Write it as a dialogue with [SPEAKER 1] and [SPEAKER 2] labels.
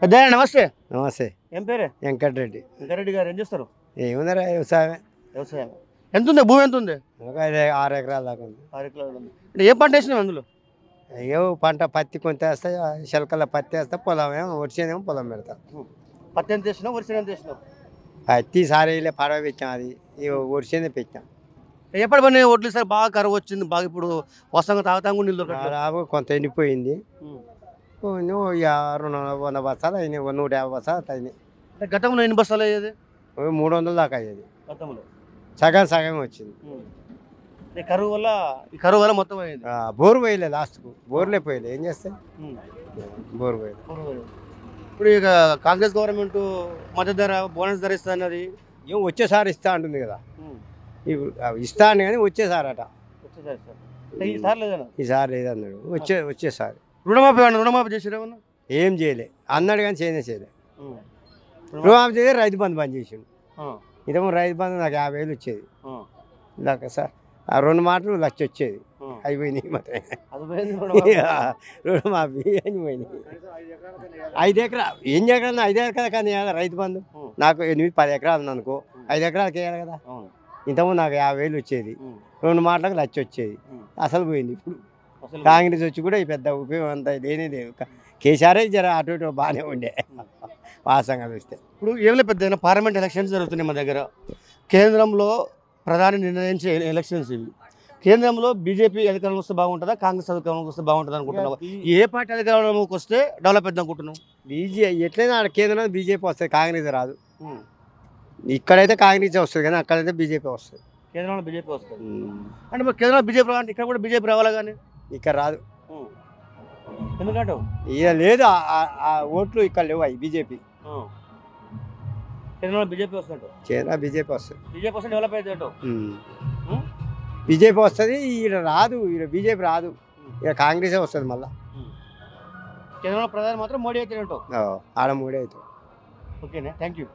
[SPEAKER 1] పెద్దయ్య నమస్తే.
[SPEAKER 2] నమస్తే.
[SPEAKER 1] ఏం పేరే?
[SPEAKER 2] వెంకటరెడ్డి.
[SPEAKER 1] వెంకరెడ్డి గారు ఏం చేస్తారు?
[SPEAKER 2] ఏముందరా వ్యవసాయమే.
[SPEAKER 1] వ్యవసాయం. ఎంత ఉంది భూమి? ఎంత ఉంది?
[SPEAKER 2] ఒక 6 ఎకరాల దాకా ఉంది.
[SPEAKER 1] 6 ఎకరాలు ఉంది. అంటే ఏ పంట వేసినావు అందులో?
[SPEAKER 2] అయ్యో పంట పత్తి కొంత వేస్తా, చిలకల పత్తి వేస్తా, పొలం ఏమో వచ్చేదేమో పొలం పెడతా.
[SPEAKER 1] పత్తి ఎంత వేసినావు? వరిసేను ఎంత వేసినావు?
[SPEAKER 2] పత్తి సారీ పడవ పెట్టాం, అది వచ్చేదే పెట్టాం.
[SPEAKER 1] ఎప్పటి పని ఒడ్లు సార్ బాగా కరువు వచ్చింది, బాగా ఇప్పుడు వసంగా తాగుతాం నీళ్ళు దొరకట్లేదు.
[SPEAKER 2] దాదాపు కొంత ఎండిపోయింది. నువ్వు 200 బస్తాలు అయినాయి, 150 బస్తాలు అయినాయి.
[SPEAKER 1] అంటే గతంలో ఎన్ని బస్తాలు అయ్యేది?
[SPEAKER 2] 300 దాకా అయ్యేది.
[SPEAKER 1] గతంలో
[SPEAKER 2] సగం వచ్చింది.
[SPEAKER 1] ఈ కరువు వల్ల మొత్తం అయ్యేది.
[SPEAKER 2] బోరు పోయలే, లాస్ట్కు బోర్లే పోయలే. ఏం చేస్తాయి, బోరు పోయలే.
[SPEAKER 1] ఇప్పుడు ఇక కాంగ్రెస్ గవర్నమెంట్ మద్దతు ధర, బోనస్ ధర ఇస్తా అన్నది.
[SPEAKER 2] ఏం వచ్చేసారి ఇస్తా అంటుంది కదా, ఇస్తా అని కానీ వచ్చేసారట. ఈసారి లేదన్నాడు, వచ్చేసారి.
[SPEAKER 1] రుణమాఫీ చేసిరా?
[SPEAKER 2] ఏం చేయలే అన్నాడు కానీ చేయలే. రుణమాఫీ చేసి రైతు బంధు బంద్ చేసిండు. ఇదేమో రైతు బంధు నాకు 50,000 వచ్చేది. ఇందాక సార్ ఆ 2 మాటలు 1,00,000 వచ్చేది, అయిపోయినాయి. మరి రుణమాఫీ అయిపోయినాయి. 5 ఎకరాలు ఏం చేయగలను? 5 ఎకరాలు కానీ రైతు బంధు నాకు 8-10 ఎకరాలు ఉంది అనుకో, 5 ఎకరాలకి వేయాలి కదా. ఇంతకుముందు నాకు 50,000 వచ్చేది, 2 మాటలకు 1,00,000 వచ్చేది. అసలు పోయింది. ఇప్పుడు కాంగ్రెస్ వచ్చి కూడా ఈ పెద్ద ఉపయోగం అంతా లేనిదే. కేసీఆర్ జర అటు ఇటు బాగానే ఉండే వాసంగా చూస్తే.
[SPEAKER 1] ఇప్పుడు ఏమైనా పెద్ద పార్లమెంట్ ఎలక్షన్స్ జరుగుతున్నాయి మా దగ్గర. కేంద్రంలో ప్రధాని నిర్ణయించే ఎలక్షన్స్ ఇవి. కేంద్రంలో బీజేపీ అధికారంలోకి వస్తే బాగుంటుందా, కాంగ్రెస్ అధికారంలోకి వస్తే బాగుంటుంది అనుకుంటున్నావు? ఏ పార్టీ అధికారంలోకి వస్తే డెవలప్ అవుతుంది అనుకుంటున్నావు?
[SPEAKER 2] ఎట్లయినా కేంద్రంలో బీజేపీ వస్తుంది, కాంగ్రెస్ రాదు. ఇక్కడైతే కాంగ్రెస్ వస్తుంది కానీ అక్కడైతే బీజేపీ వస్తుంది.
[SPEAKER 1] కేంద్రంలో బీజేపీ వస్తుంది అంటే మరి కేంద్రంలో బీజేపీ రావాలంటే ఇక్కడ కూడా బీజేపీ రావాలి కానీ
[SPEAKER 2] ఇక్కడ రాదు.
[SPEAKER 1] ఎందుకంటే
[SPEAKER 2] ఇక లేదు, ఆ ఓట్లు ఇక్కడ లేవు. అవి బీజేపీ
[SPEAKER 1] కేంద్రంలో బీజేపీ వస్తుందంట.
[SPEAKER 2] కేంద్ర బీజేపీ వస్తుంది.
[SPEAKER 1] బీజేపీ వస్తే డెవలప్ అవుతుందంట.
[SPEAKER 2] బీజేపీ వస్తుంది, ఈడ రాదు. ఈడ బీజేపీ రాదు, ఇక కాంగ్రెసే వస్తుంది. మళ్ళీ
[SPEAKER 1] కేంద్రంలో ప్రధాని మాత్రం మోడీ అయితే అంటావు.
[SPEAKER 2] ఆడ మోడీ అవుతావు.
[SPEAKER 1] ఓకేనా, థ్యాంక్ యూ.